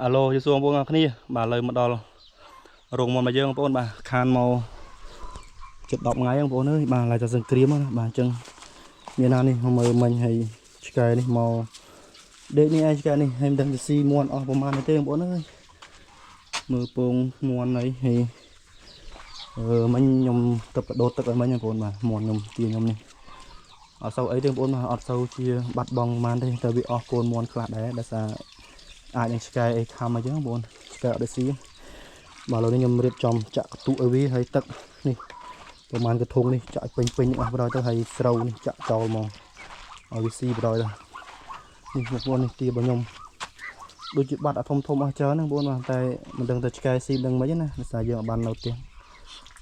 Alo យូសួរបងប្អូនគ្នាបាទលើមកដល់រោងមន់មកយើងបងប្អូនបាទខានមកជិត10ថ្ងៃបងប្អូនអើយបាទឡើយតែសង្គ្រាមណាបាទអញ្ចឹងមានណានេះមើលមិញហើយឆ្កែនេះមកដេកនេះឯងឆ្កែនេះហើយមិនដឹងទៅស៊ីមន់អស់ប្រហែលទេបងប្អូនអើយមើលពងមន់អីហើយមិញខ្ញុំទៅបដូរទឹកឲ្យមិញបងប្អូនបាទមន់ខ្ញុំទាខ្ញុំនេះអត់សូវអីទេបងប្អូនបាទអត់សូវជាបាត់បង់ប៉ុន្មានទេតែវាអស់កូនមន់ខ្លះដែរដោយសារអាចនឹងឆ្កែអីខំអញ្ចឹងបងប្អូនឆ្កែអត់ដែរស៊ីបាទឥឡូវនេះខ្ញុំរៀបចំចាក់កទុកឲ្យវាហើយទឹកនេះប្រហែលកធុងនេះចាក់ពេញអស់បណ្ដោយទៅហើយស្រូវនេះចាក់ចោលមកឲ្យវាស៊ីបណ្ដោយទៅនេះបងប្អូននេះទារបស់ខ្ញុំដូចជាបាត់អាធំអស់ច្រើនហ្នឹងបងប្អូនបាទតែមិនដឹងទៅឆ្កែស៊ីមិនដឹងមិនណាដោយសារយើងអត់បាននៅផ្ទះ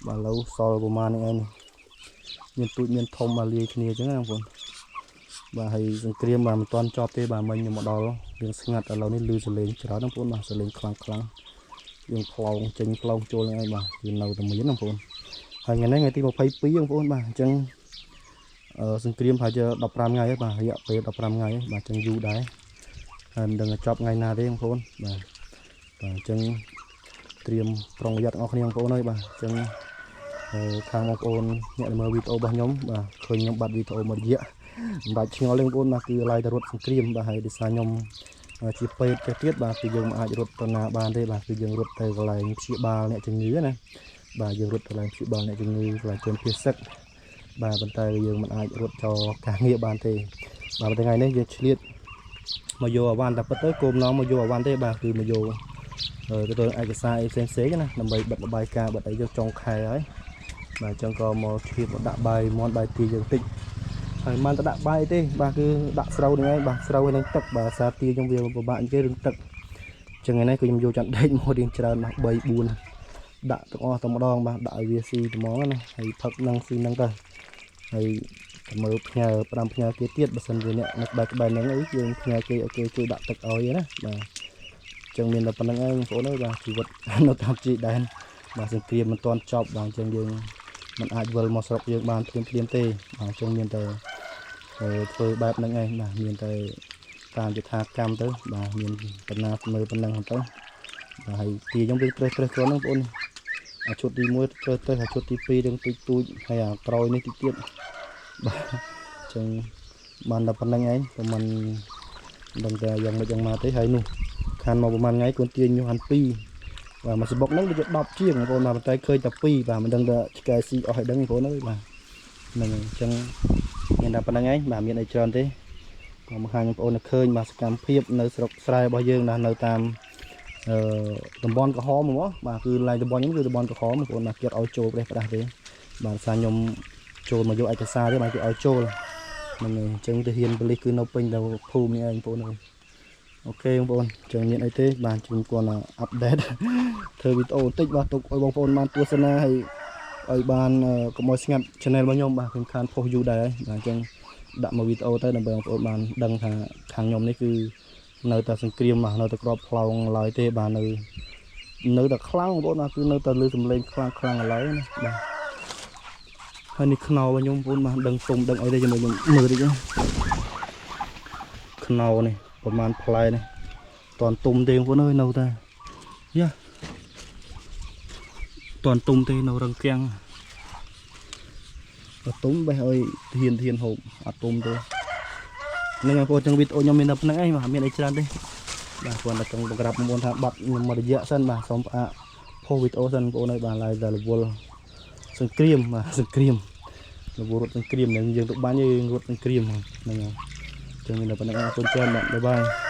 បាទឥឡូវសល់ប្រហែលនេះឯងមានទូចមានធំមកលាយគ្នាអញ្ចឹងណាបងប្អូនបាទហើយសង្គ្រាមបាទមិនទាន់ចប់ទេបាទមិញខ្ញុំមកដល់យើងស្ងាត់ឥឡូវនេះលឺសលេងច្រើនបងប្អូនបាទសលេងខ្លាំងយើងផ្លោងចេញផ្លោងចូលហ្នឹងឯងបាទគឺនៅតែមានបងប្អូនហើយថ្ងៃនេះថ្ងៃទី22បងប្អូនបាទអញ្ចឹងសង្គ្រាមប្រហែលជា15ថ្ងៃហើយបាទរយៈពេល15ថ្ងៃបាទអញ្ចឹងយូរដែរហើយមិនដឹងថាចប់ថ្ងៃណាទេបងប្អូនបាទអញ្ចឹងត្រៀមប្រុងប្រយ័ត្នបងប្អូនបងប្អូនហើយបាទអញ្ចឹងខាងបងប្អូនអ្នកមើលវីដេអូរបស់ខ្ញុំបាទឃើញខ្ញុំបាត់វីដេអូមួយរយៈមិនបាច់ឆ្ងល់ទេបងប្អូនបាទគឺឡាយតែរត់សង្គ្រាមបាទហើយដោយសារខ្ញុំជាពេទ្យទៀតបាទគឺយើងមិនអាចរត់ទៅណាបានទេបាទគឺយើងរត់ទៅកន្លែងព្យាបាលអ្នកជំងឺណាបាទយើងរត់ទៅកន្លែងព្យាបាលអ្នកជំងឺកន្លែងជនភៀសសឹកបាទប៉ុន្តែយើងមិនអាចរត់ចោលការងារបានទេបាទថ្ងៃនេះយើងឆ្លៀតមកយកអាវ៉ាន់តែពិតទៅគោលបំណងមកយកអាវ៉ាន់ទេបាទគឺមកយកទៅឯកសារអីផ្សេងណាដើម្បីបិទរបាយការណ៍បិទអីយើងចុងខែហើយបាទអញ្ចឹងក៏មកឆ្លៀតមកដាក់បាយមន់បាយទាយើងតិចហើយមិនទៅដាក់បាយទេបាទគឺដាក់ស្រូវហ្នឹងឯងបាទស្រូវនឹងទឹកបាទសារទាខ្ញុំវាពិបាកអញ្ចឹងរឿងទឹកអញ្ចឹងថ្ងៃនេះគឺខ្ញុំយកចន្ទដេកមករៀងច្រើនបាទ3 4ដាក់ទាំងអស់តែម្ដងបាទដាក់ឲ្យវាស៊ីត្មងណាហើយផឹកនឹងស៊ីនឹងទៅហើយមើលផ្ញើ5ផ្ញើគេទៀតបើសិនជាអ្នកនៅក្បែរហ្នឹងអីយើងផ្ញើគេឲ្យគេជួយដាក់ទឹកឲ្យណាបាទអញ្ចឹងមានតែប៉ុណ្្នឹងឯងបងប្អូនអើយបាទជីវិតនៅតាមជីដែនបាទសង្គ្រាមមិនទាន់ចប់បាទអញ្ចឹងយើងមិនអាចវិលមកស្រុកយើងបានភ្លាមទេបាទអញ្ចឹងមានតែធ្វើបែបហ្នឹងឯងបាទមានតែតាមយថាកម្មទៅបាទមានបណ្ណាមើលប៉ុណ្ណឹងទៅបាទហើយទីខ្ញុំវាត្រេះគ្រាន់ហ្នឹងបងប្អូនអាឈុតទី1ត្រេះអាឈុតទី2នឹងទូចហើយអាក្រោយនេះទីទៀតបាទអញ្ចឹងបានតែប៉ុណ្្នឹងឯងប្រហែលមិនដឹងតែយ៉ាងម៉េចយ៉ាងម៉ាទេហើយនោះខានមកប្រហែលថ្ងៃគាត់ទាញញុះអាន2បាទមកសបុកហ្នឹងវា10ជាងបងប្អូនបាទប៉ុន្តែឃើញតែ2បាទមិនដឹងថាឆ្កែស៊ីអស់ឲ្យដឹងបងប្អូនអើយបាទហ្នឹងអញ្ចឹងមានតែប៉ុណ្្នឹងឯងបាទមានអីច្រើនទេក៏មកខាងបងប្អូនឃើញបាទសកម្មភាពនៅស្រុកស្រែរបស់យើងណានៅតាមតំបន់ក្រហមហ្មងបាទគឺឡាយតំបន់ខ្ញុំគឺតំបន់ក្រហមបងប្អូនបាទគេឲ្យចូលប្រេះផ្ដាស់ទេបាទសារខ្ញុំចូលមកយកឯកសារទេបាទគេឲ្យចូលហ្នឹងហើយអញ្ចឹងទៅហ៊ានប៉ូលីសគឺនៅពេញទៅភូមិនេះឯងបងប្អូនអូខេបងប្អូនអញ្ចឹងមានអីទេបាទជូនគាត់អាប់ដេតធ្វើវីដេអូបន្តិចបាទទុកឲ្យបងប្អូនបានទស្សនាហើយឲ្យបានកុំឲ្យស្ងាត់ channel របស់ខ្ញុំបាទខ្ញុំខានផុសយូរដែរបាទអញ្ចឹងដាក់មកវីដេអូទៅដើម្បីបងប្អូនបានដឹងថាខាងខ្ញុំនេះគឺនៅតែសង្គ្រាមបាទនៅតែក្របផ្លោងឡើយទេបាទនៅតែខ្លាំងបងប្អូនបាទគឺនៅតែលឺសំឡេងខ្លាំងឥឡូវណាបាទហើយនេះខ្នោរបស់ខ្ញុំបងប្អូនបាទដឹងទុំដឹងអីទេជាមួយខ្ញុំមើលតិចខ្នោនេះប្រហែលផ្លែនេះតន់ទុំទេបងប្អូនអើយនៅតែយ៉ាតន់ទុំទេនៅរឹងគាំងទុំបេះឲ្យធានហូបអត់ទុំទេនឹងបងប្អូនចឹងវីដេអូខ្ញុំមានតែប៉ុណ្្នឹងឯងបាទមានអីច្រើនទេបាទគ្រាន់តែចង់បង្ក្រាបបងប្អូនថាបាត់ខ្ញុំមករយៈសិនបាទសូមផ្អាកផុសវីដេអូសិនបងប្អូនឲ្យបានឡើយតែរវល់សង្គ្រាមបាទសង្គ្រាមរវល់រត់សង្គ្រាមនឹងយើងទៅបាញ់យើងរត់សង្គ្រាមហ្នឹងហើយចឹងមានតែប៉ុណ្្នឹងឯងបងប្អូនច្រើនបាទបាយបាយ